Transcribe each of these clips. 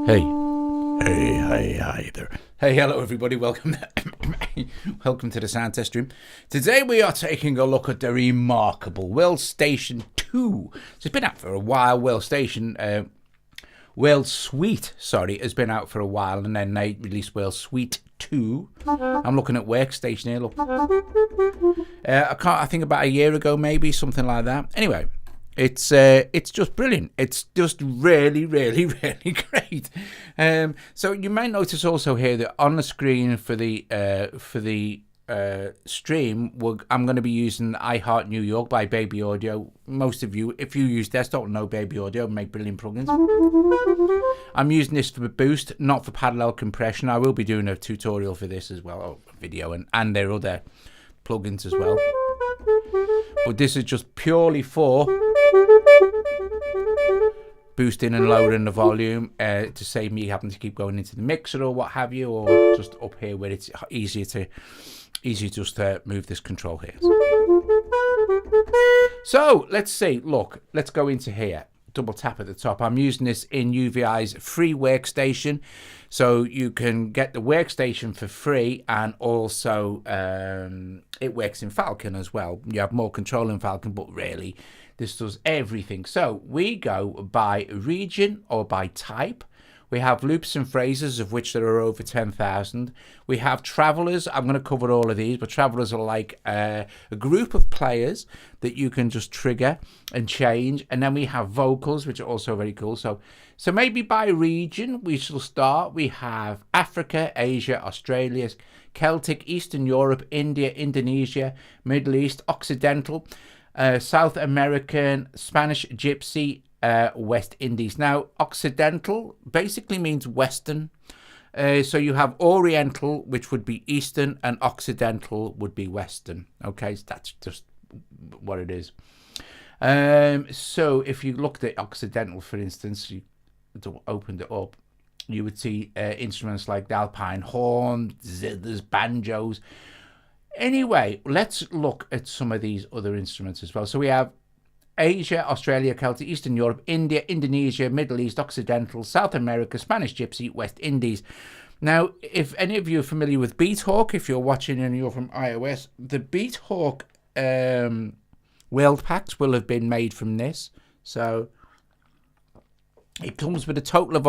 Hey, hi there. Hey, hello everybody, welcome welcome to the sound test stream. Today we are taking a look at the remarkable World Station 2. So it's been out for a while. World Suite, has been out for a while, and then they released World Suite 2. I'm looking at Workstation here, look. I think about a year ago, maybe, something like that. Anyway, it's just brilliant. It's just really great. So you may notice also here that on the screen for the stream, I'm going to be using I Heart New York by Baby Audio. Most of you, if you use desktop, know Baby Audio, make brilliant plugins. I'm using this for boost, not for parallel compression. I will be doing a tutorial for this as well, or a video, and their other plugins as well. But this is just purely for boosting and lowering the volume to save me having to keep going into the mixer or what have you, or just up here where it's easy just to move this control here. So let's see. Look, let's go into here. Double tap at the top. I'm using this in UVI's free workstation, so you can get the workstation for free, and also it works in Falcon as well. You have more control in Falcon, but really this does everything. So we go by region or by type. We have loops and phrases, of which there are over 10,000. We have travelers. I'm going to cover all of these, but travelers are like a group of players that you can just trigger and change. And then we have vocals, which are also very cool. So maybe by region, we shall start. We have Africa, Asia, Australia, Celtic, Eastern Europe, India, Indonesia, Middle East, Occidental, South American, Spanish, Gypsy, West Indies. Now, Occidental basically means Western. So you have Oriental, which would be Eastern, and Occidental would be Western. Okay, so that's just what it is. So if you looked at Occidental, for instance, you opened it up, you would see instruments like the Alpine horn, zithers, banjos. Anyway, let's look at some of these other instruments as well. So we have Asia, Australia, Celtic, Eastern Europe, India, Indonesia, Middle East, Occidental, South America, Spanish Gypsy, West Indies. Now, if any of you are familiar with BeatHawk, if you're watching and you're from iOS, the BeatHawk world packs will have been made from this. So it comes with a total of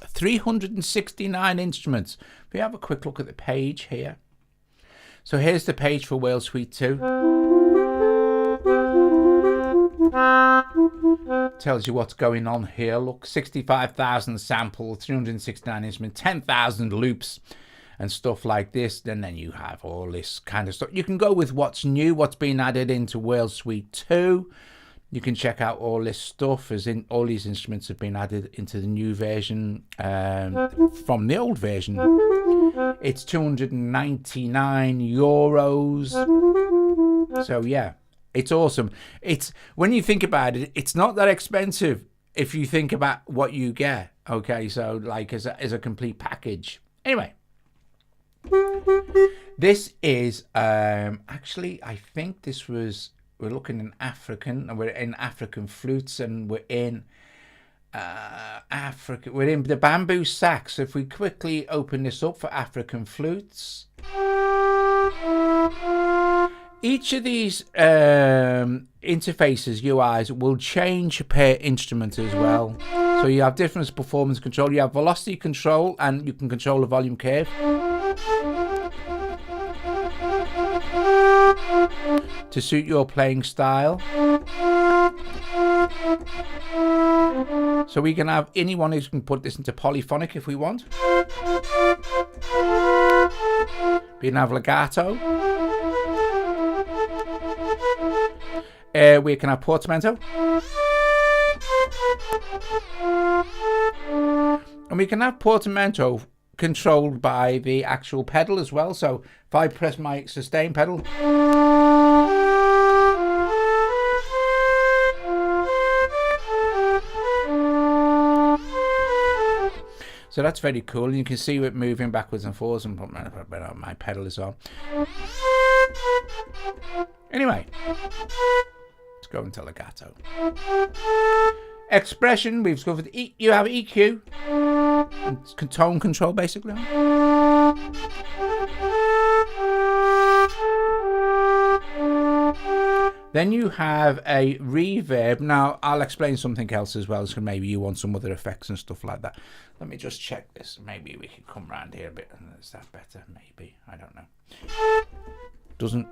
369 instruments. If you have a quick look at the page here. So here's the page for World Suite 2. Tells you what's going on here. Look, 65,000 samples, 369 instruments, 10,000 loops and stuff like this. And then you have all this kind of stuff. You can go with what's new, what's been added into World Suite 2. You can check out all this stuff, as in all these instruments have been added into the new version from the old version. It's €299. So yeah, it's awesome. It's, when you think about it, it's not that expensive if you think about what you get. Okay, so like as a complete package. Anyway, this is actually, I think this was, we're looking in African, and we're in African flutes, and we're in Africa. We're in the bamboo sax. If we quickly open this up for African flutes, each of these interfaces, UIs, will change per instrument as well. So you have different performance control. You have velocity control, and you can control the volume curve to suit your playing style. So we can have anyone who can put this into polyphonic if we want. We can have legato. We can have portamento. And we can have portamento controlled by the actual pedal as well. So if I press my sustain pedal, so that's very cool, and you can see it moving backwards and forwards, and my pedal is on. Anyway, let's go into legato. Expression, we've discovered you have EQ, tone control basically. Then you have a reverb. Now I'll explain something else as well, so maybe you want some other effects and stuff like that. Let me just check this. Maybe we can come around here a bit. Is that better? Maybe. I don't know. Doesn't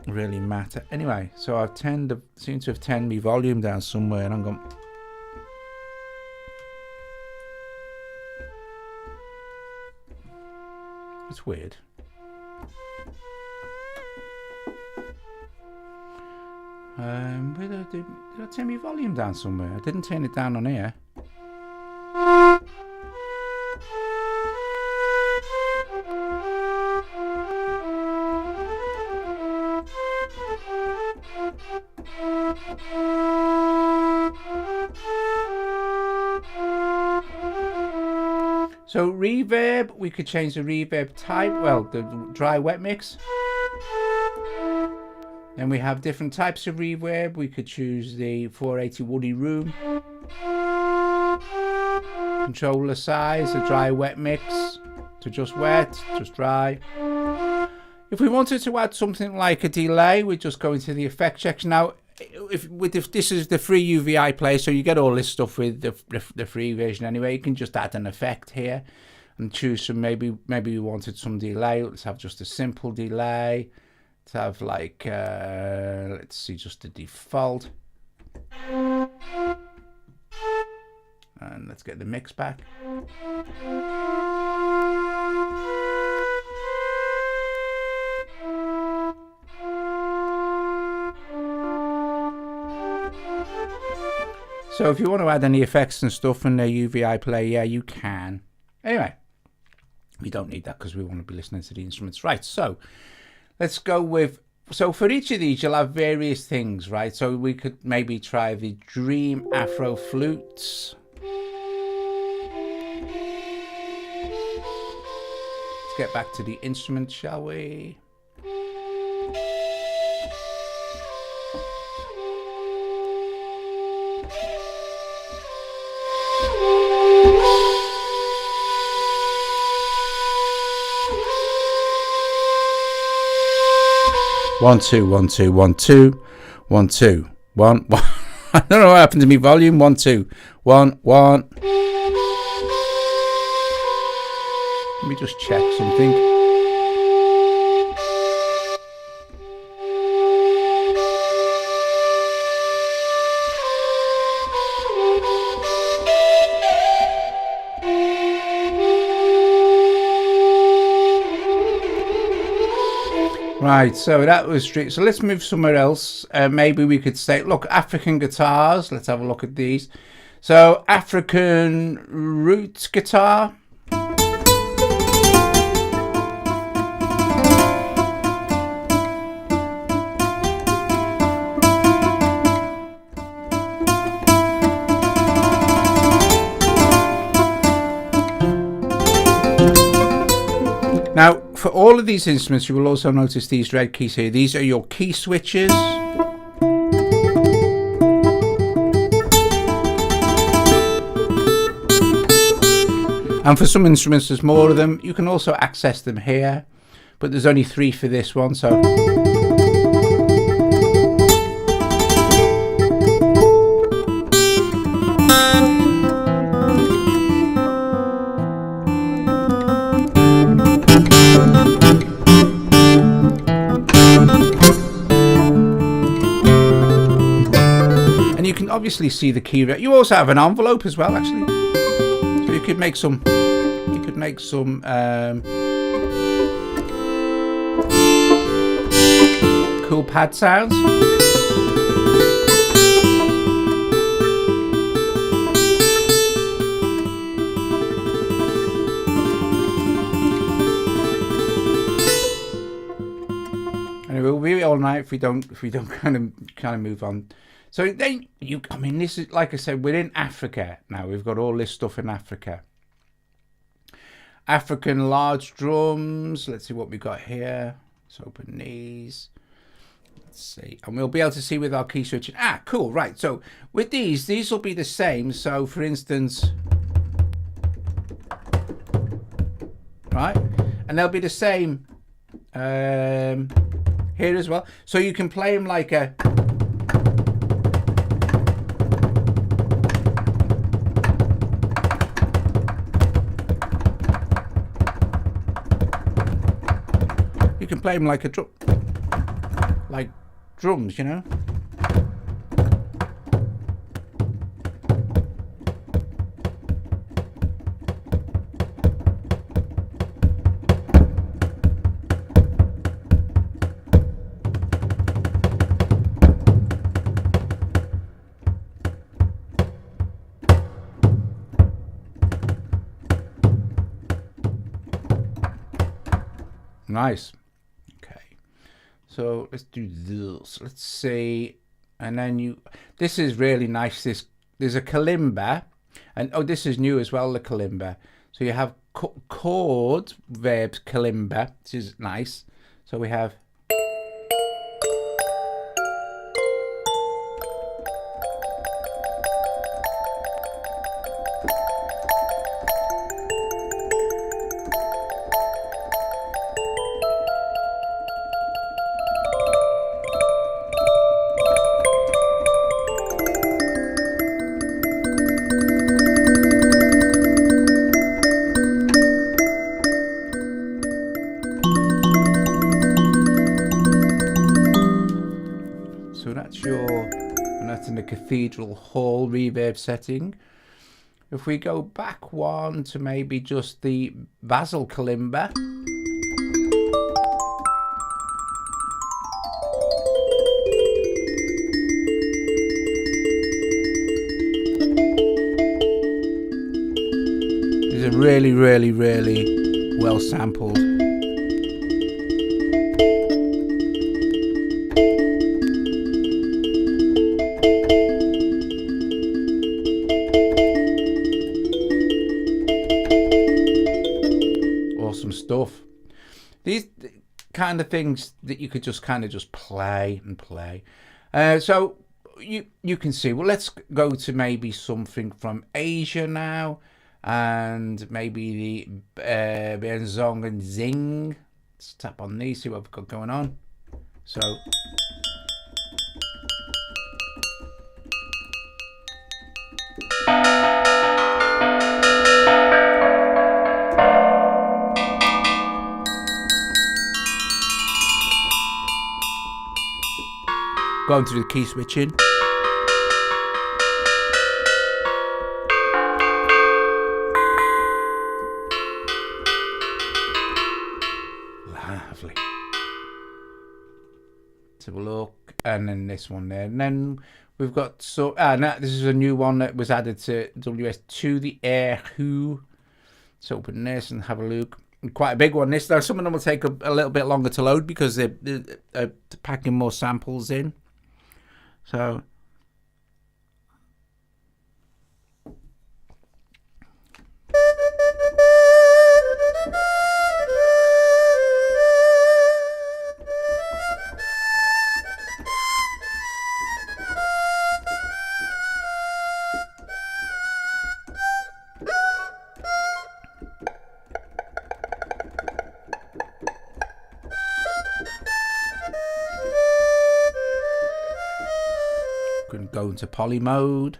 really matter. Anyway, so I've seem to have turned my volume down somewhere, and I'm going. It's weird. Did I turn my volume down somewhere? I didn't turn it down on here. So reverb, we could change the reverb type, well, the dry wet mix. Then we have different types of reverb. We could choose the 480 Woody Room. Control the size, the dry wet mix, to just wet, just dry. If we wanted to add something like a delay, we'd just go into the effect section. Now, if this is the free UVI player, so you get all this stuff with the free version anyway. You can just add an effect here and choose some. Maybe we wanted some delay. Let's have just a simple delay. Let's have like let's see, just the default, and let's get the mix back. So if you want to add any effects and stuff in the UVI player, yeah, you can. Anyway, we don't need that because we want to be listening to the instruments. Right, so let's go with, so for each of these, you'll have various things, right? So we could maybe try the Dream Afro Flutes. Let's get back to the instrument, shall we? One, two, 1, 2, 1, 2, 1, 2, 1, 1. I don't know what happened to me volume. 1, 2, 1, 1. Let me just check something. Right, so that was street. So let's move somewhere else. Maybe we could say, look, African guitars. Let's have a look at these. So African roots guitar. Now, for all of these instruments, you will also notice these red keys here. These are your key switches. And for some instruments, there's more of them. You can also access them here, but there's only 3 for this one, so. Obviously see the key. You also have an envelope as well, actually, so you could make some cool pad sounds. Anyway, we'll be all night if we don't kind of move on. So then I mean, this is, like I said, we're in Africa now. We've got all this stuff in Africa. African large drums. Let's see what we got here. Let's open these. Let's see. And we'll be able to see with our key switching. Ah, cool. Right. So with these will be the same. So for instance, right? And they'll be the same here as well. So you can play them like a... You can play them like a drum, like drums, you know. Nice. So let's do this. Let's see, and then this is really nice. There's a kalimba, and oh, this is new as well. The kalimba. So you have chord verbs kalimba, which is nice. So we have. And that's in the cathedral hall reverb setting. If we go back one to maybe just the basil kalimba. These are really, really, really well sampled. Stuff. These kind of things that you could just kind of just play and play. So you can see. Well, let's go to maybe something from Asia now, and maybe the Benzong and Zing. Let's tap on these, see what we've got going on. So. Going to the key switching. Lovely. Let's have a look. And then this one there. And then we've got this is a new one that was added to WS2, the Air Who. Let's open this and have a look. Quite a big one. This though, some of them will take a little bit longer to load because they're packing more samples in. So can go into poly mode.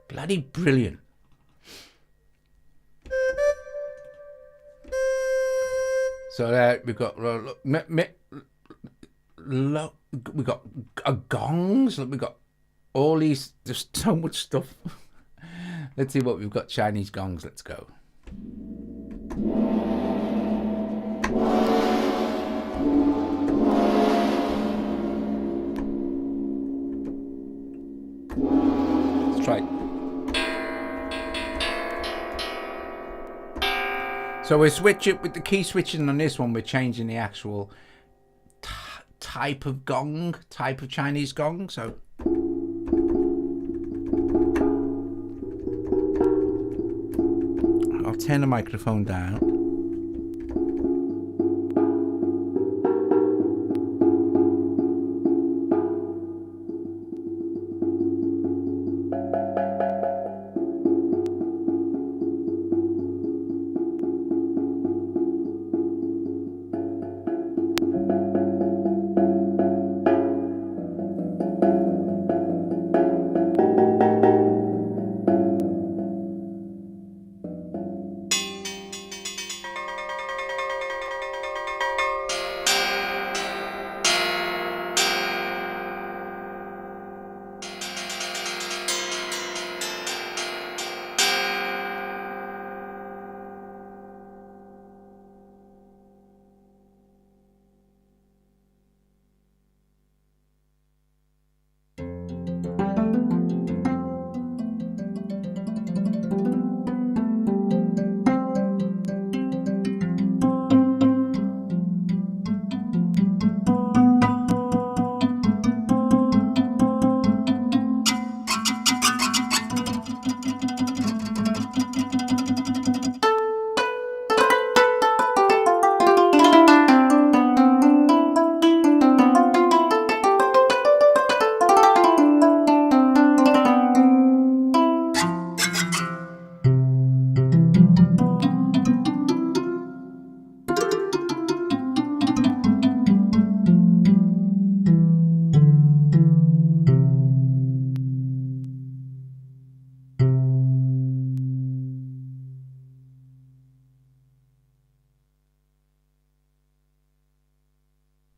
Bloody brilliant. So there we've got we've got gongs. We've got all these. There's so much stuff. Let's see what we've got. Chinese gongs. Let's go. Let's try. So we switch it with the key switching on this one. We're changing the actual type of gong, type of Chinese gong. So I'll turn the microphone down.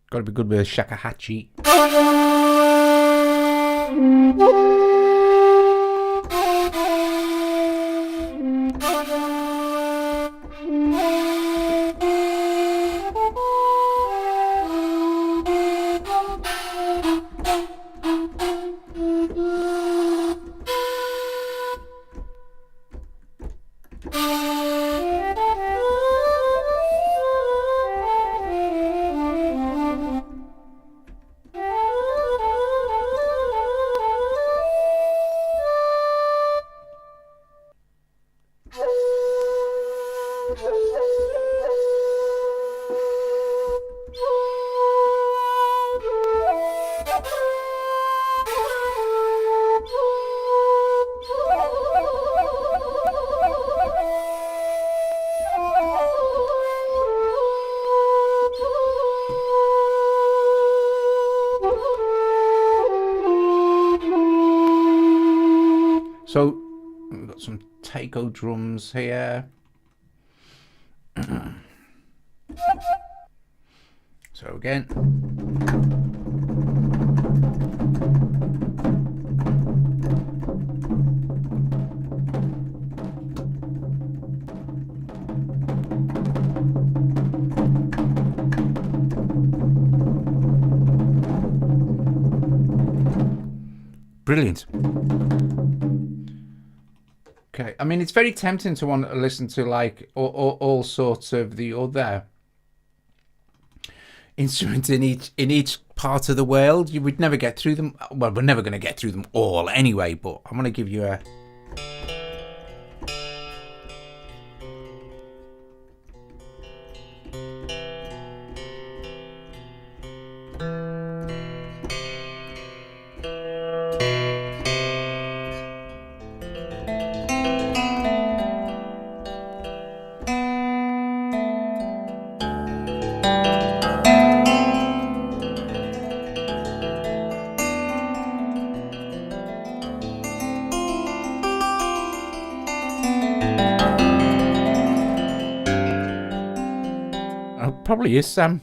Got to be good with a shakuhachi. So we've got some taiko drums here. So again. Brilliant. Okay, I mean, it's very tempting to want to listen to like all sorts of the other instruments in each part of the world. You would never get through them. Well, we're never going to get through them all anyway, but I'm going to give you a... Probably is Sam.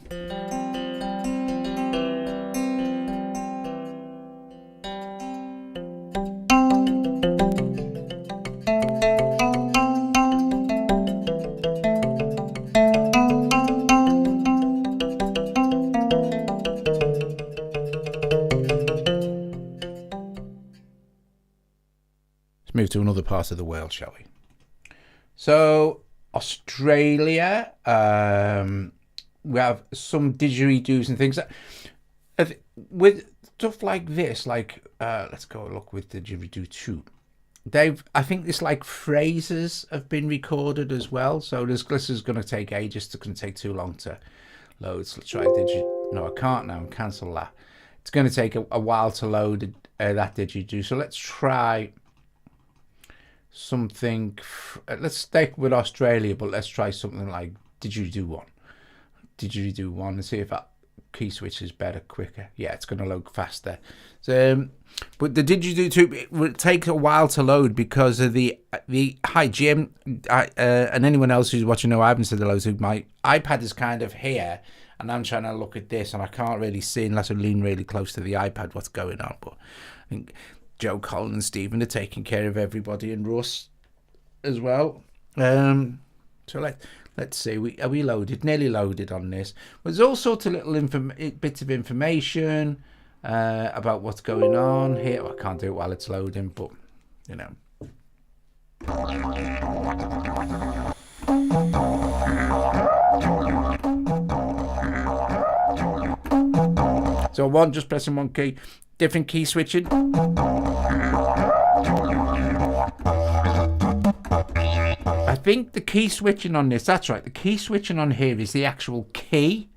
Let's move to another part of the world, shall we? So Australia, we have some didgeridoos and things. with stuff like this, like let's go look with the Didgeridoo 2. I think this like phrases have been recorded as well. So this is going to take ages. It's going to take too long to load. So let's try No, I can't now. Cancel that. It's going to take a while to load that Didgeridoo. So let's try something. Let's stick with Australia, but let's try something like Didgeridoo 1. Didgeridoo 1 and see if that key switch is better, quicker. Yeah, it's going to load faster. So, but the Didgeridoo 2, it will take a while to load because of the hi Jim, and anyone else who's watching. No, I haven't said hello to. My iPad is kind of here, and I'm trying to look at this, and I can't really see unless I lean really close to the iPad what's going on. But I think Joe, Colin, and Stephen are taking care of everybody, and Russ as well. So let's see. Are we loaded? Nearly loaded on this. There's all sorts of little bits of information about what's going on here. I can't do it while it's loading, but you know. So just pressing one key, different key switching. I think the key switching on this, that's right, the key switching on here is the actual key.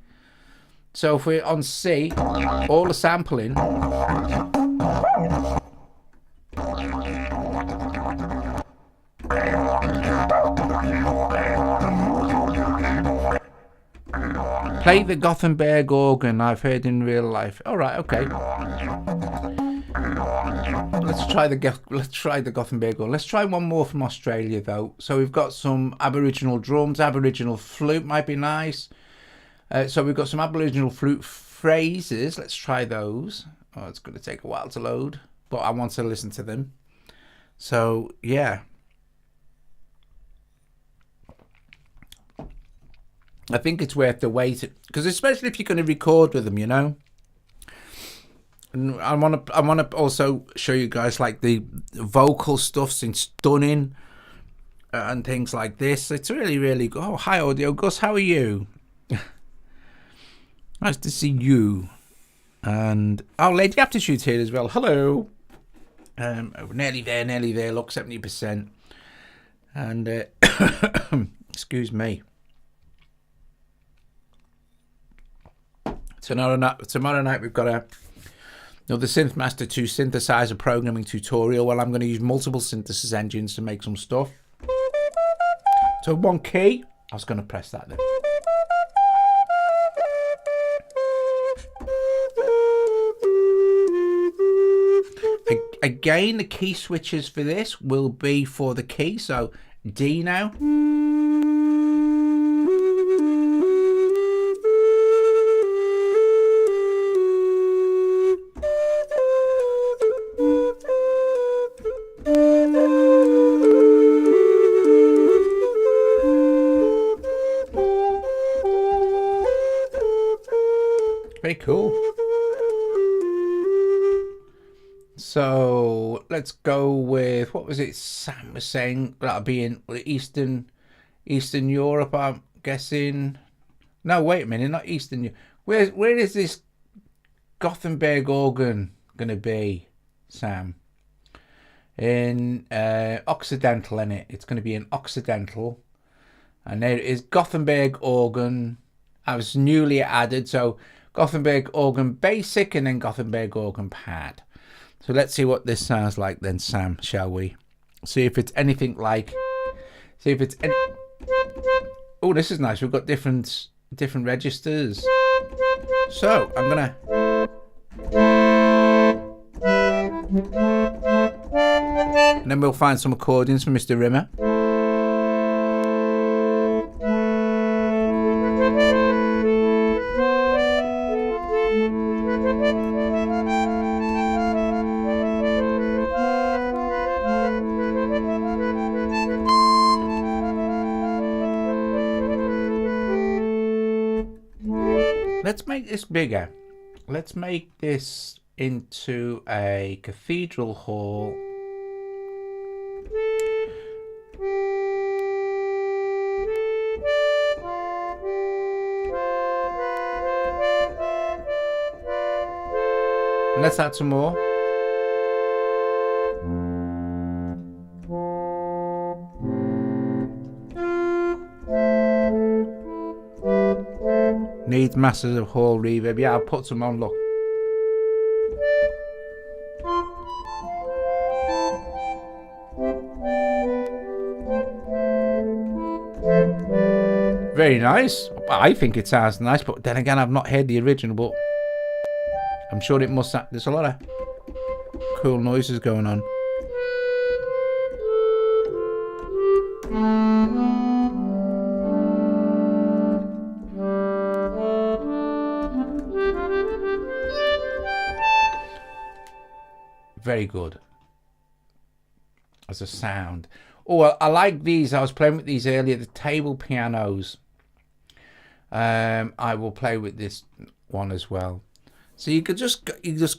So if we're on C, all the sampling. Play the Gothenburg organ I've heard in real life. All right, okay. Let's try the Gothenburg organ. Let's try one more from Australia though. So we've got some Aboriginal drums, Aboriginal flute might be nice. So we've got some Aboriginal flute phrases. Let's try those. Oh, it's going to take a while to load, but I want to listen to them. So yeah. I think it's worth the wait, because especially if you're going to record with them, you know. And I want to also show you guys like the vocal stuff's in stunning and things like this. It's really, really good. Oh, hi Audio Gus, how are you? Nice to see you. And Lady Aptitude's here as well. Hello. Nearly there. Look, 70%. And excuse me. Tomorrow night we've got another SynthMaster 2 synthesizer programming tutorial. Well, I'm going to use multiple synthesis engines to make some stuff. So one key. I was going to press that then. Again, the key switches for this will be for the key. So D now. Very cool. So let's go with, what was it Sam was saying? That'll be in Eastern Europe, I'm guessing. No, wait a minute, not Eastern Europe. Where is this Gothenburg organ going to be, Sam? In Occidental, innit? It's going to be in Occidental. And there is Gothenburg organ. I was newly added, so Gothenburg organ basic and then Gothenburg organ pad. So let's see what this sounds like then, Sam, shall we? See if it's anything like... See if it's any... Oh, this is nice. We've got different registers. So, I'm going to... And then we'll find some accordions for Mr. Rimmer. Let's make this bigger. Let's make this into a cathedral hall. And let's add some more. Needs masses of hall reverb. Yeah, I'll put some on, look. Very nice. I think it sounds nice, but then again, I've not heard the original, but I'm sure it must have. There's a lot of cool noises going on. Very good as a sound. Oh, well, I like these. I was playing with these earlier, the table pianos. I will play with this one as well. So you just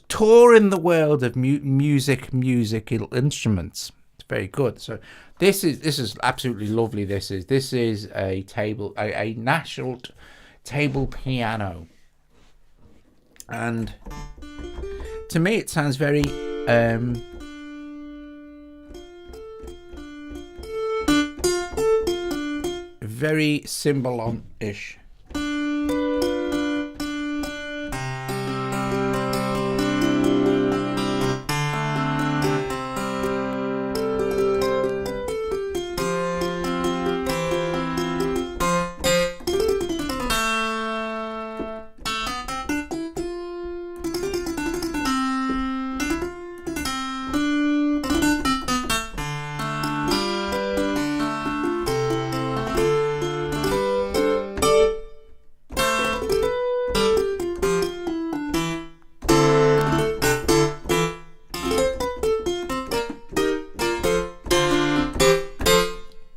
tour in the world of musical instruments. It's very good. So this is absolutely lovely. This is a national table piano, and to me it sounds very very cymbalom-ish.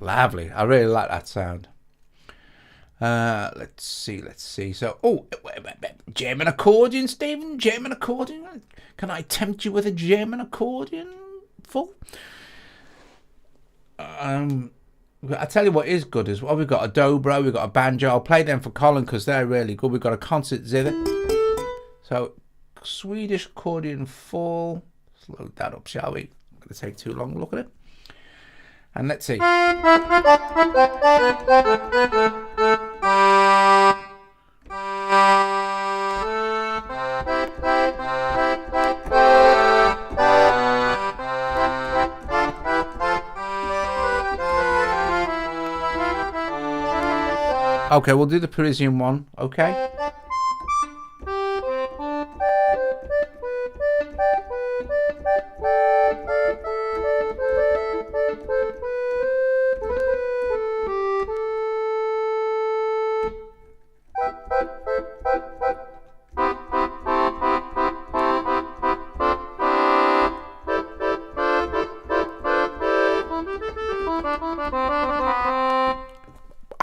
Lovely. I really like that sound. Let's see. So, German accordion, Stephen? German accordion? Can I tempt you with a German accordion? I tell you what is good as well. We've got a dobro, we've got a banjo. I'll play them for Colin because they're really good. We've got a concert zither. So, Swedish accordion full. Let's load that up, shall we? Not going to take too long to look at it. And let's see. Okay, we'll do the Parisian one, okay?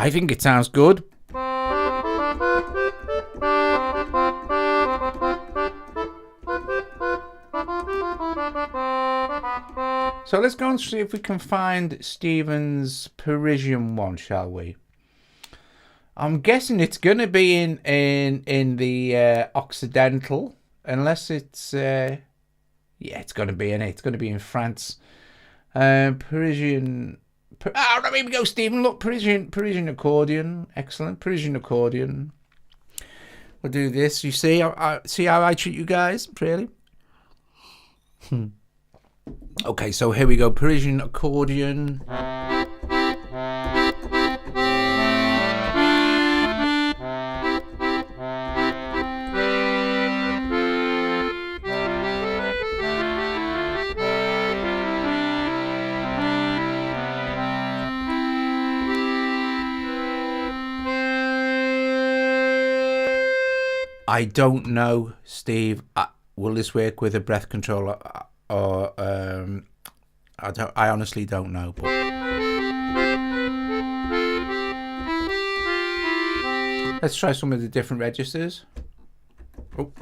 I think it sounds good. So let's go and see if we can find Stephen's Parisian one, shall we? I'm guessing it's going to be in the Occidental, unless it's yeah, it's going to be in it. It's going to be in France. Parisian. Here we go, Stephen. Look, Parisian accordion. Excellent. Parisian accordion. We'll do this. You see see how I treat you guys, really? Okay, so here we go. Parisian accordion. I don't know, Steve. Will this work with a breath controller, or I honestly don't know. But let's try some of the different registers. Oh.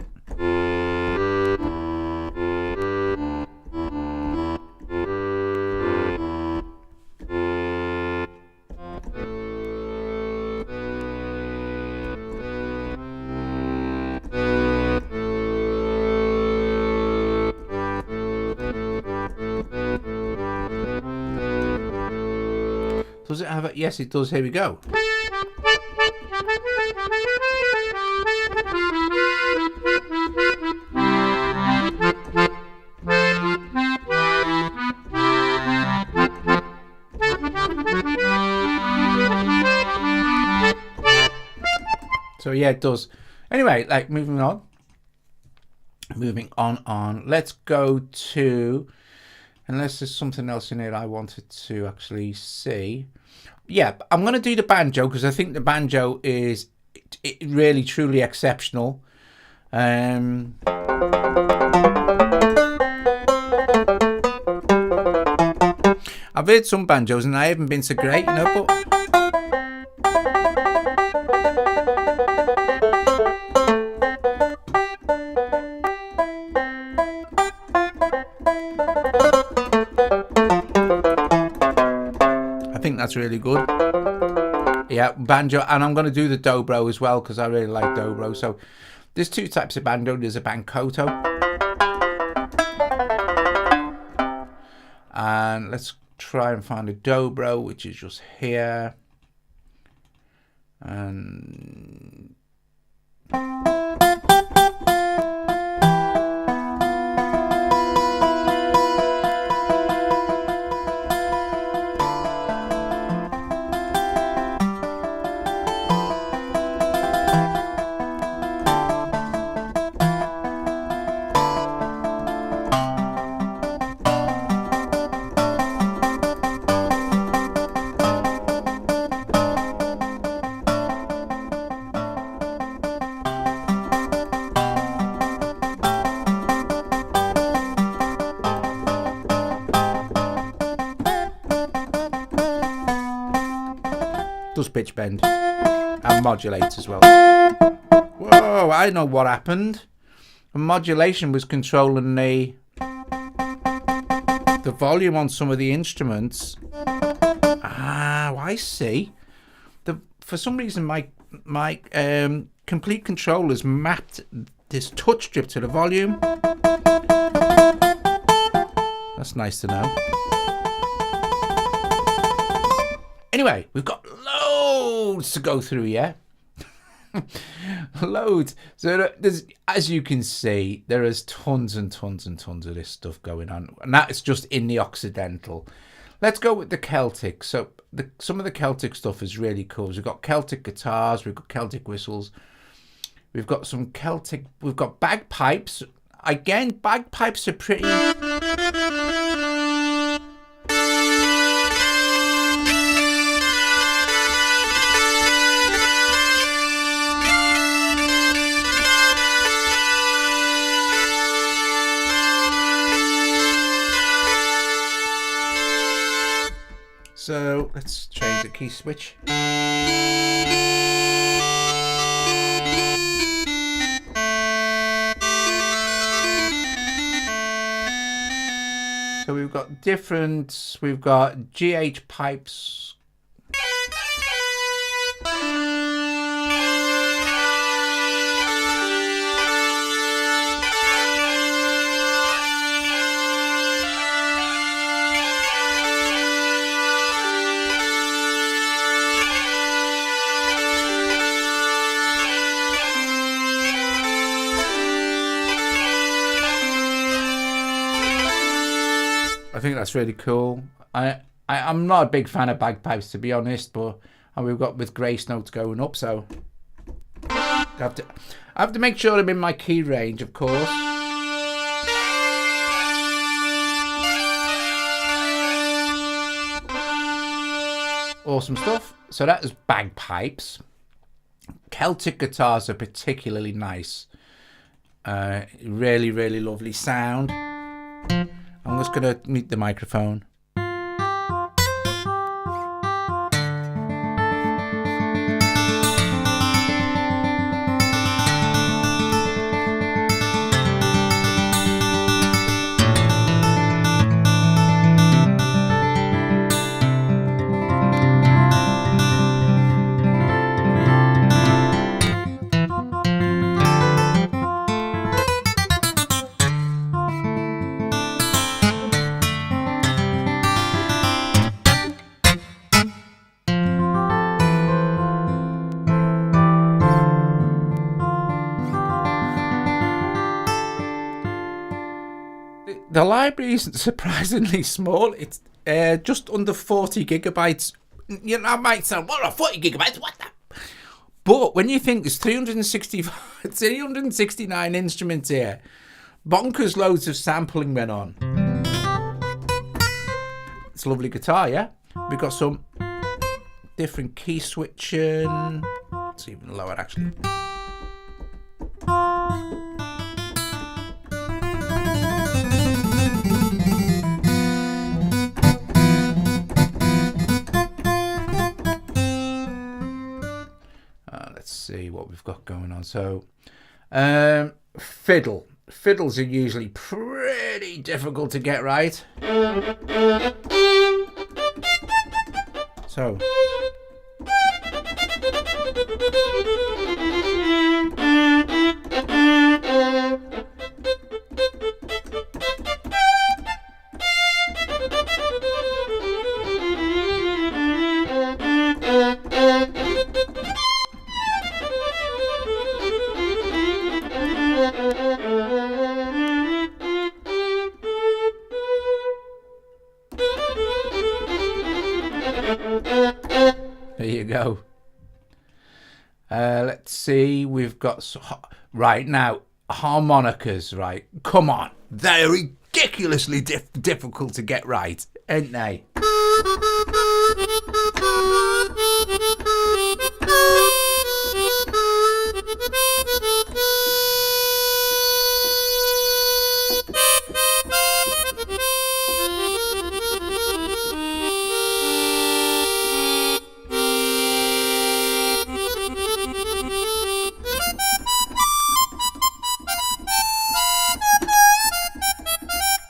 Does it have it? Yes, it does. Here we go. So yeah, it does. Anyway, like moving on. Let's go to, unless there's something else in here I wanted to actually see. Yeah, I'm going to do the banjo because I think the banjo is really, truly exceptional. I've heard some banjos and I haven't been so great, you know, but... That's really good. Yeah, banjo, and I'm going to do the dobro as well because I really like dobro. So there's two types of banjo. There's a bancoto, and let's try and find a dobro, which is just here. And does pitch bend and modulates as well. Whoa, I know what happened. The modulation was controlling the volume on some of the instruments. Ah, I see. For some reason my complete controllers mapped this touch strip to the volume. That's nice to know. Anyway, we've got loads to go through, yeah? Loads. So there's, as you can see, there is tons and tons and tons of this stuff going on. And that is just in the Occidental. Let's go with the Celtic. So some of the Celtic stuff is really cool. We've got Celtic guitars, we've got Celtic whistles. We've got some Celtic, we've got bagpipes. Again, bagpipes are pretty... So let's change the key switch. So we've got different, we've got GH pipes. I think that's really cool. I'm not a big fan of bagpipes, to be honest, but we've got with grace notes going up, so I have to make sure I'm in my key range, of course. Awesome stuff. So that is bagpipes. Celtic guitars are particularly nice. Really, really lovely sound. I'm just going to mute the microphone. the library isn't surprisingly small. It's just under 40 gigabytes. You know, I might sound, what, 40 gigabytes? What the? But when you think there's 369 instruments here, bonkers loads of sampling went on. It's a lovely guitar, yeah? We've got some different key switching. It's even lower, actually. Let's see what we've got going on. So, fiddle. Fiddles are usually pretty difficult to get right. So. There you go. Let's see. We've got right now harmonicas. Right, come on, they're ridiculously difficult to get right, ain't they?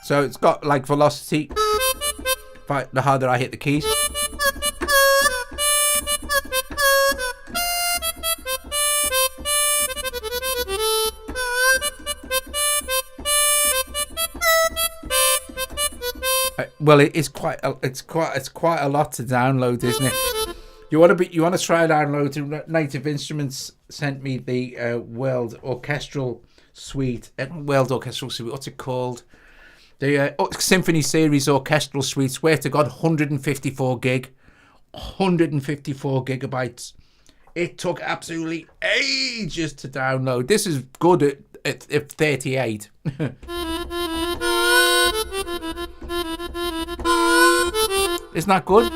So it's got like velocity. The harder I hit the keys. Well, it's quite a lot to download, isn't it? You want to try downloading Native Instruments sent me the World Orchestral Suite. What's it called? The Symphony Series Orchestral Suite. Swear to God, 154 gig. 154 gigabytes. It took absolutely ages to download. This is good at 38. Isn't that good?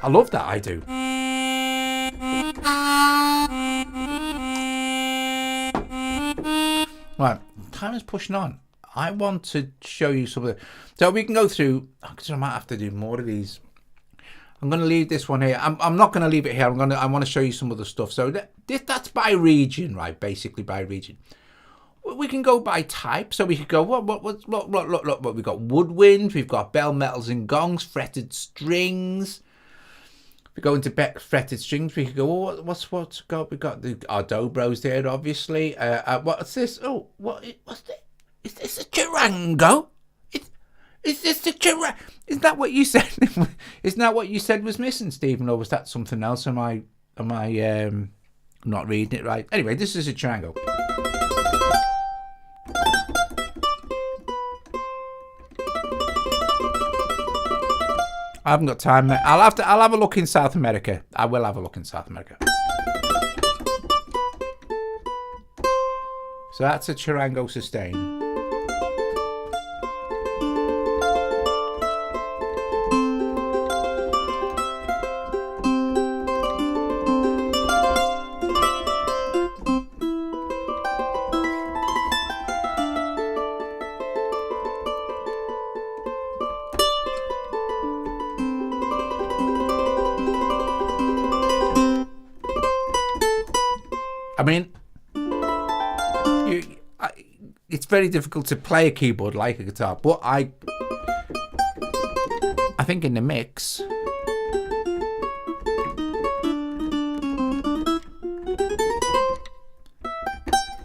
I love that, I do. Right, time is pushing on. I want to show you some of the... So we can go through... I might have to do more of these. I'm going to leave this one here. I'm not going to leave it here. I want to show you some other stuff. So that's by region, right? Basically by region. We can go by type. So we could go, look, we've got woodwind, we've got bell metals and gongs, fretted strings. We go into fretted strings. We could go, what's got? We've got our dobros there, obviously. What's this? Oh, what's this? Is this a charango? Is this a charango? Is that what you said? Isn't that what you said was missing, Stephen? Or was that something else? Am I not reading it right? Anyway, this is a charango. I haven't got time. I'll have a look in South America. I will have a look in South America. So that's a charango sustain. I mean, it's very difficult to play a keyboard like a guitar, but I think in the mix,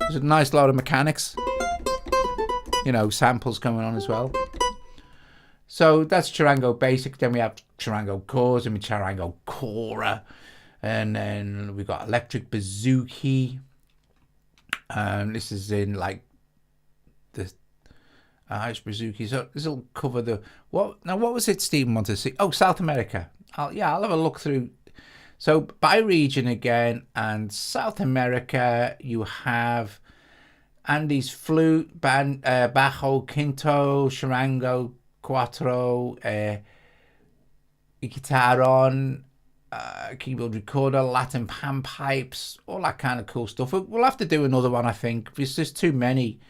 there's a nice lot of mechanics, samples going on as well. So that's Charango Basic. Then we have Charango Chords and Charango Cora. And then we've got Electric Bouzouki. This is in like the Irish Bouzouki. So this will cover the... What was it Stephen wanted to see? Oh, South America. I'll have a look through. So by region again, and South America, you have Andes flute, bajo, quinto, charango, cuatro, guitarron, keyboard recorder, Latin panpipes, all that kind of cool stuff. We'll have to do another one, I think, because there's too many.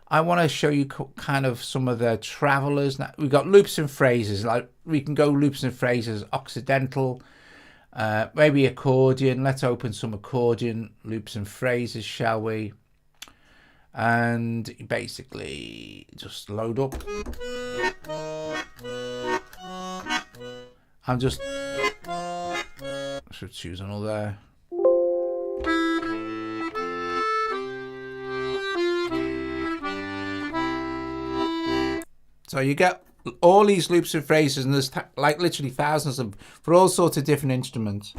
I want to show you kind of some of the travelers. Now, we've got loops and phrases. Like we can go loops and phrases, Occidental, maybe accordion. Let's open some accordion loops and phrases, shall we? And basically just load up. I should choose another. So you get all these loops and phrases, and there's like literally thousands of them for all sorts of different instruments.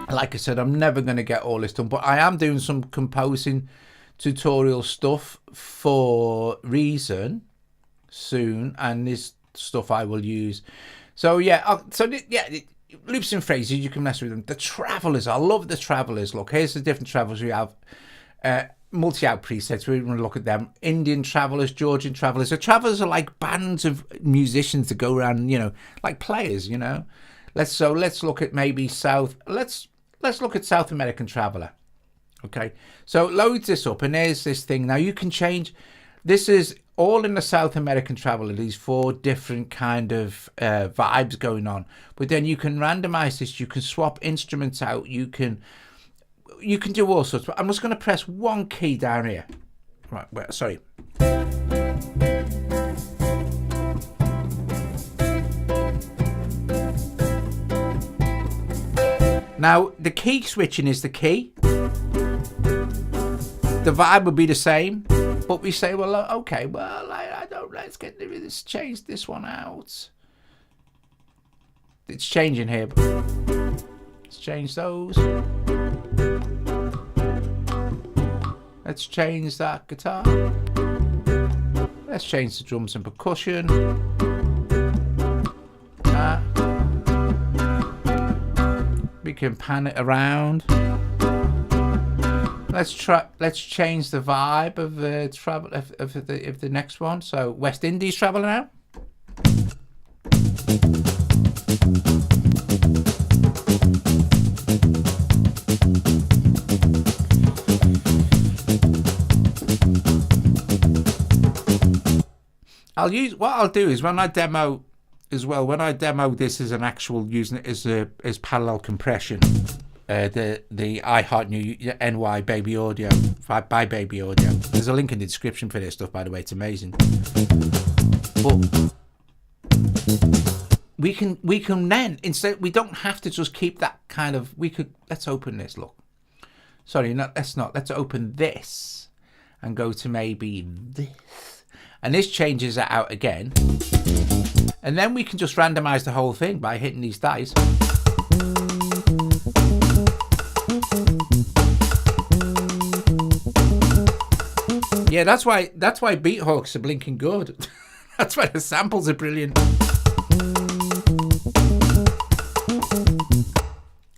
Like I said, I'm never going to get all this done, but I am doing some composing tutorial stuff for Reason soon, and this stuff I will use. So yeah, loops and phrases, you can mess with them. The Travelers, I love the Travelers. Look, here's the different Travelers we have. Multi-out presets, we're going to look at them. Indian Travelers, Georgian Travelers. The Travelers are like bands of musicians that go around, you know, like players, you know. Let's look at maybe let's look at South American Traveler. Okay, so loads this up, and there's this thing. Now you can change. This is all in the South American Traveler. These 4 different kind of vibes going on. But then you can randomize this. You can swap instruments out. You can do all sorts. But I'm just going to press one key down here. Right. Well, sorry. Now, the key switching is the key. The vibe would be the same, but we say, well, okay, well, let's change this one out. It's changing here. Let's change those. Let's change that guitar. Let's change the drums and percussion. We can pan it around. Let's change the vibe of the travel of the next one. So West Indies Traveler now. What I'll do is when I demo as well, when I demo this as an actual, using it as parallel compression, the iHeart NY Baby Audio by Baby Audio. There's a link in the description for this stuff, by the way. It's amazing. But we can then, instead, we don't have to just keep that kind of. Let's open this. Look, sorry, let's open this and go to maybe this, and this changes it out again. And then we can just randomize the whole thing by hitting these dice. Yeah, that's why Beathawks are blinking good. That's why the samples are brilliant.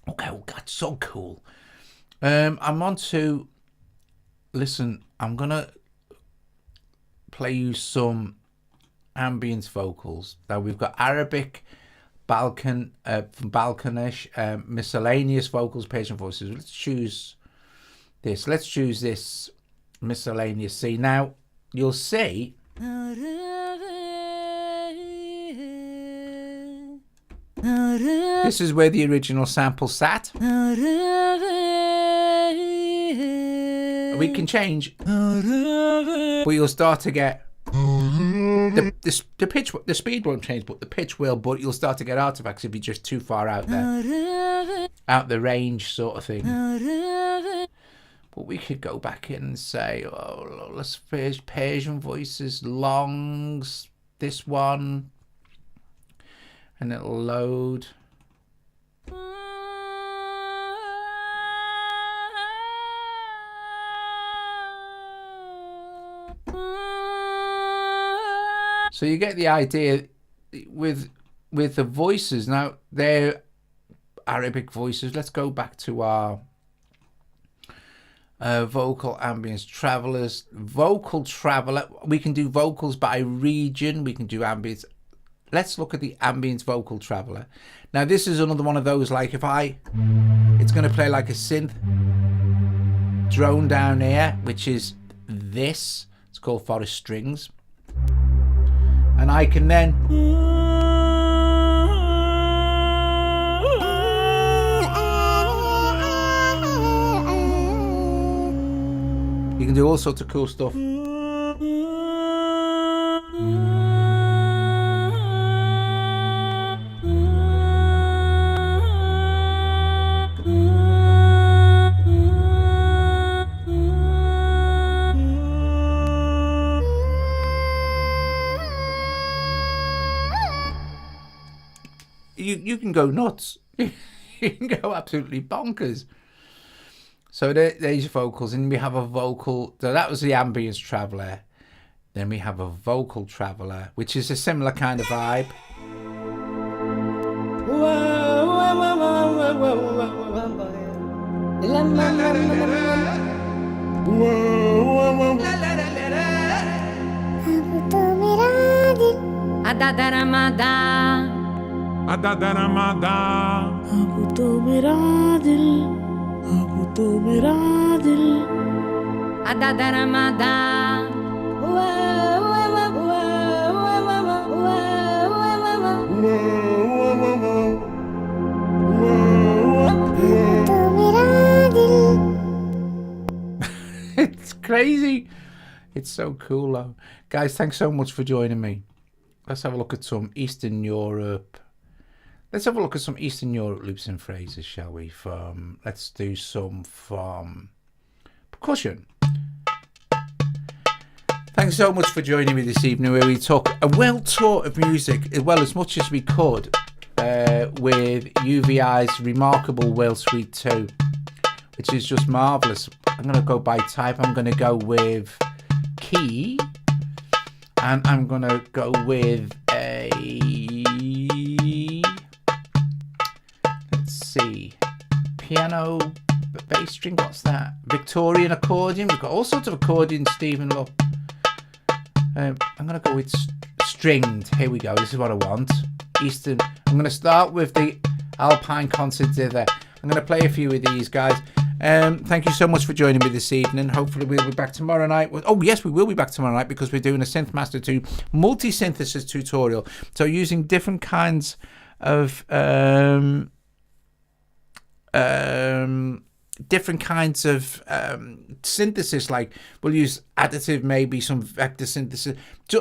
Okay, oh God, so cool. I'm on to listen. I'm gonna play you some ambience vocals. Now we've got Arabic, Balkan, from Balkanish, miscellaneous vocals, Persian voices. Let's choose this. Let's choose this miscellaneous. See, now you'll see this is where the original sample sat. We can change, but you'll start to get the pitch. The speed won't change, but the pitch will. But you'll start to get artifacts if you're just too far out there, out the range, sort of thing. But But we could go back in and say, oh, let's Persian voices, longs, this one, and it'll load. So you get the idea with the voices. Now, they're Arabic voices. Let's go back to our vocal ambience travelers. Vocal traveler. We can do vocals by region. We can do ambience. Let's look at the ambience vocal traveler. Now, this is another one of those, like it's going to play like a synth drone down here, which is this. It's called Forest Strings. And I can then... You can do all sorts of cool stuff. You can go nuts. You can go absolutely bonkers. So there's vocals, and we have a vocal. So that was the ambience traveler. Then we have a vocal traveler, which is a similar kind of vibe. It's crazy. It's so cool though. Guys, thanks so much for joining me. Let's have a look at some Eastern Europe. Let's have a look at some Eastern Europe loops and phrases, shall we? Let's do some from percussion. Thanks so much for joining me this evening, where we took a well tour of music, well, as much as we could, with UVI's remarkable Whale Suite 2, which is just marvellous. I'm going to go by type. I'm going to go with key, and I'm going to go with a... Let's see, piano, bass string, what's that? Victorian accordion. We've got all sorts of accordions, Stephen, look. I'm going to go with stringed. Here we go. This is what I want. Eastern. I'm going to start with the Alpine concert zither. I'm going to play a few of these, guys. Thank you so much for joining me this evening. Hopefully we'll be back tomorrow night. Oh, yes, we will be back tomorrow night, because we're doing a Synthmaster 2 multi-synthesis tutorial. So using different kinds of... synthesis, like we'll use additive, maybe some vector synthesis,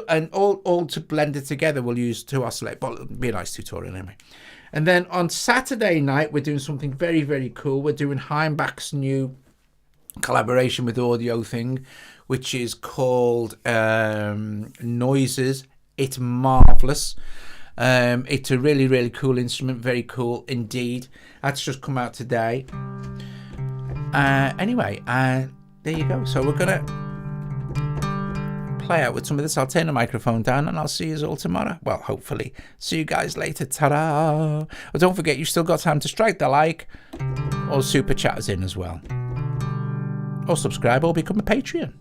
and all to blend it together. We'll use to oscillate, but it'll be a nice tutorial anyway. And then on Saturday night, we're doing something very, very cool. We're doing Heimbach's new collaboration with Audio Thing, which is called Noises. It's marvelous. It's a really, really cool instrument. Very cool indeed. That's just come out today. Anyway, there you go. So we're gonna play out with some of this. I'll turn the microphone down, and I'll see you all tomorrow. Well, hopefully. See you guys later. Ta-da! But don't forget, you've still got time to strike the like, or super chat us in as well, or subscribe, or become a Patreon.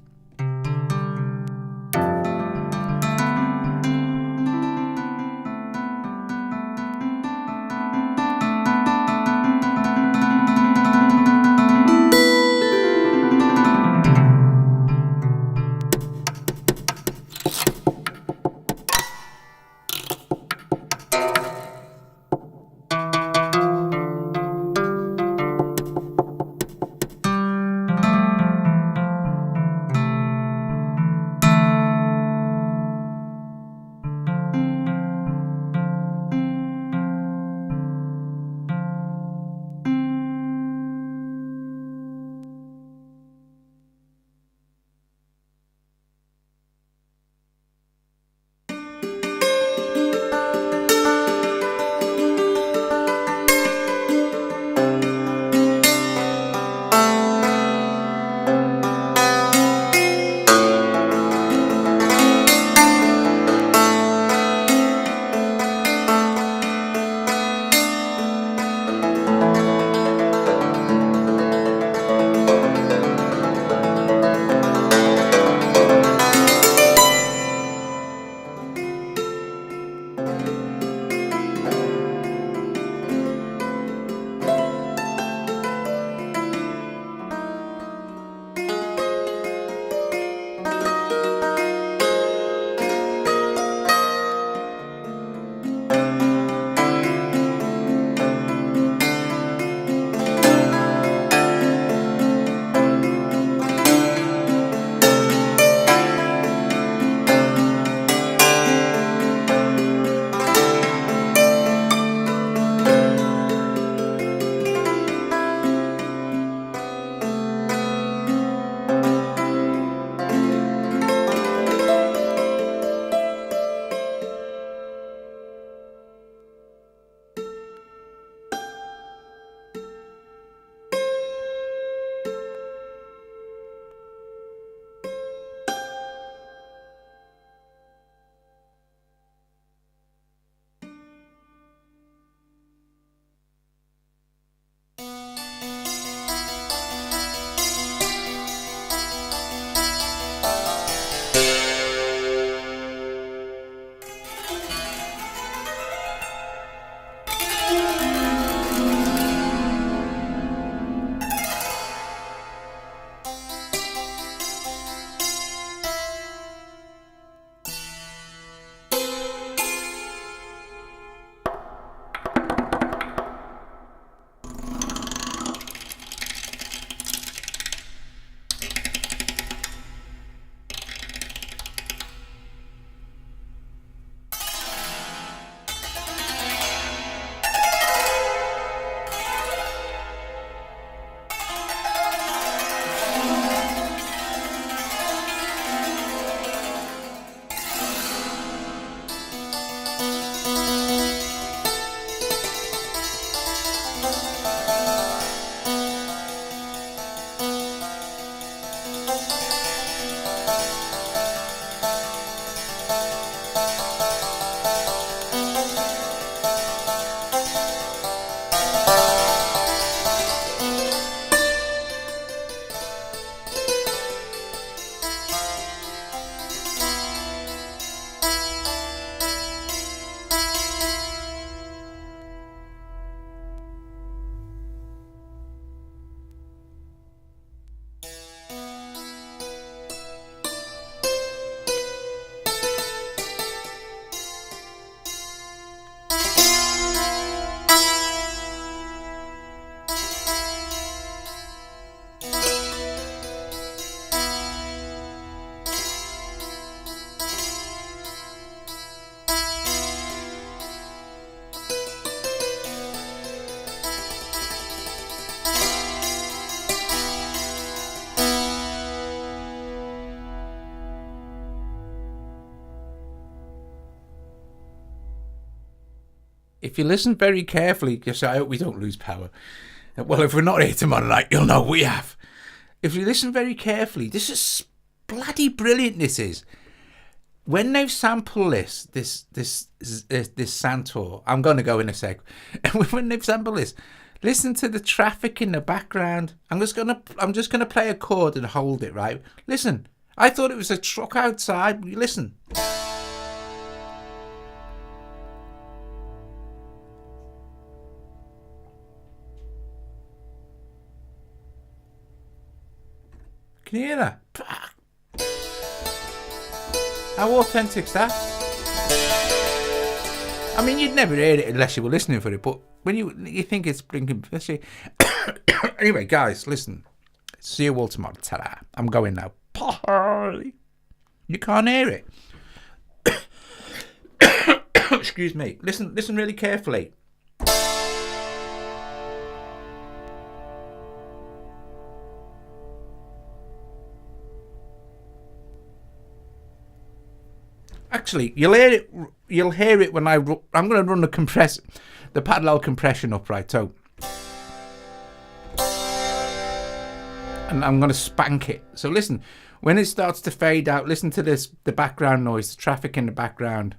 if you listen very carefully, because I hope we don't lose power. Well, if we're not here tomorrow night, you'll know we have. If you listen very carefully, this is bloody brilliant. This is when they've sampled this Santor. I'm going to go in a sec. When they've sampled this, listen to the traffic in the background. I'm just gonna play a chord and hold it. Right, listen. I thought it was a truck outside. Listen. Can you hear that? How authentic's that? I mean, you'd never hear it unless you were listening for it, but when you think it's blinking... Anyway, guys, listen. See you all tomorrow. Ta-da. I'm going now. You can't hear it. Excuse me. Listen really carefully. Actually, you'll hear it when I'm going to run the parallel compression up, right? So, and I'm going to spank it. So listen, when it starts to fade out, listen to the background noise, the traffic in the background.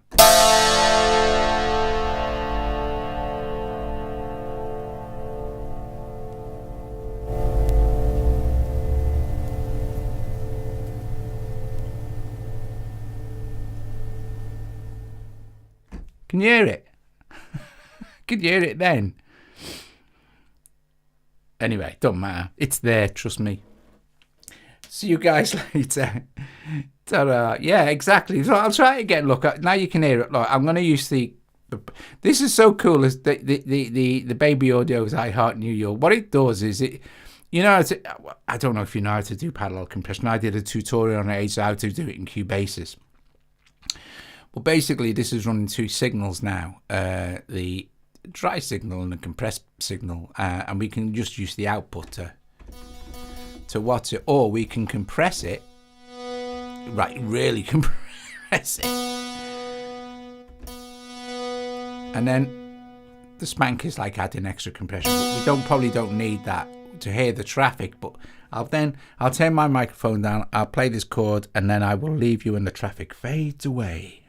Can you hear it? Can you hear it then? Anyway, don't matter. It's there, trust me. See you guys later. Ta-da. Yeah, exactly. So I'll try it again. Look, now you can hear it. Look, I'm going to use the this is so cool. Is the baby audio's I Heart New York. What it does is it, you know, I don't know if you know how to do parallel compression. I did a tutorial on how to do it in Cubasis. Well, basically, this is running two signals now, the dry signal and the compressed signal, and we can just use the output to watch it, or we can compress it, right, really compress it, and then the spank is like adding extra compression, but we probably don't need that to hear the traffic, but I'll turn my microphone down, I'll play this chord, and then I will leave you when the traffic fades away.